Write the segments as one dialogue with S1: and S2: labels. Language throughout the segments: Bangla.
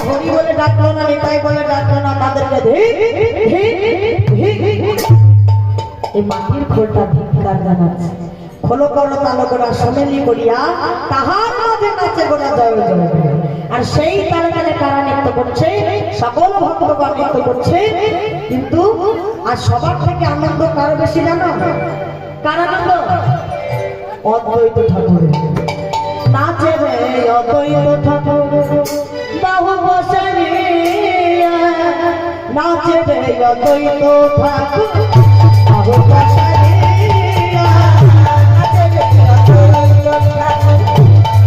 S1: হরি বলে ডাকলো না, নিতাই বলে ডাকলো না, তাদেরকে এই মাটির খোলটা ধিক্কার জানাচ্ছে। খোলো করো তালো করা সোমেলি করিয়া তাহার মাঝে নাচে গোড়া জয় জয়। আর সেই তালে তালে কারা নৃত্য করছে, সকল ভক্তগণ নৃত্য করছে। কিন্তু আর সবার থেকে আনন্দ কার বেশি জানো? কার আনন্দ? অদ্বৈত ঠাকুর নাচে রে, অদ্বৈত ঠাকুর বাহু বসাইয়া নাচে রে, অদ্বৈত ঠাকুর বাহু বসাইয়া নাচে রে, অদ্বৈত ঠাকুর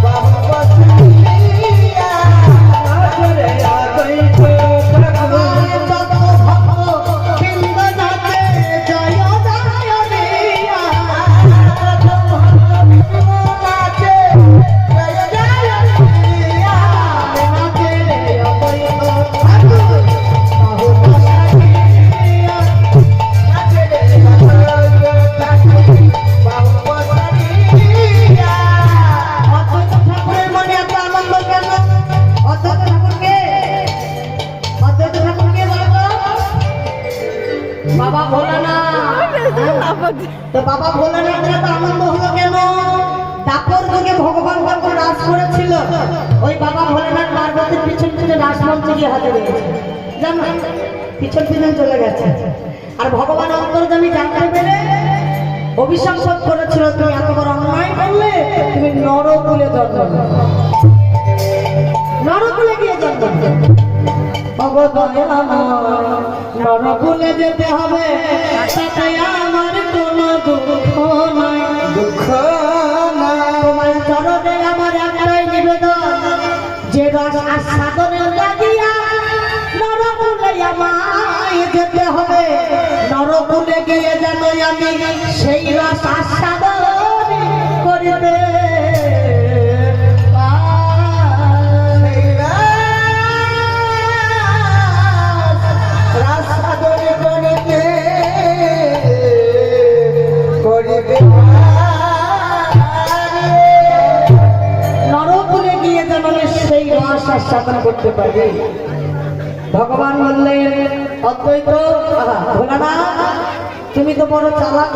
S1: বাহু বসাইয়া নাচে রে, অদ্বৈত ঠাকুর। যত ভক্ত বৃন্দ নাচে জয় জয় রিয়া, যত ভক্ত বৃন্দ নাচে জয় জয় রিয়া, নাচে রে, অদ্বৈত ঠাকুর বাহু বসাইয়া নাচে রে, অদ্বৈত ঠাকুর বাহু বসাইয়া। অদ্বৈত ঠাকুরের মনে এত আনন্দ কেন? অদ্বৈত ঠাকুরকে, অদ্বৈত ঠাকুরকে বলো বাবা ভোলানাথ। তো বাবা ভোলানাথের এত আনন্দ হলো কেন? দাপর যুগে ভগবান যখন রাজ করেছিল, ওই বাবা ভোলানাথ পার্বতীর পিছন পিছনে রাসমঞ্চে গিয়ে হাজির হয়েছে। জানো, পিছন পিছন চলে গেছে। আর ভগবান অন্তর্যামী জানতে পেরে অভিশাপ করেছিল, তুমি এত বড় অন্যায় করলে তুমি নরকুলে জন্ম নেবে, নরকুলে গিয়ে জন্ম নেবে। নরকুলে যেতে হবে, তাতে আমার কোনো দুঃখ নাই, দুঃখ নাই। তোমার চরণে আমার একটাই নিবেদন, যে রস আস্বাদনের লাগিয়া নরকুলে আমায় যেতে হবে। নরকুলে গিয়ে যেন আমি সেই রস আস্বাদন করিতে নরকুলে গিয়ে যেন সেই রস আস্বাদন করতে পারি। ভগবান বললেন, অদ্বৈত ভোলানাথ তুমি তো বড় চালাক।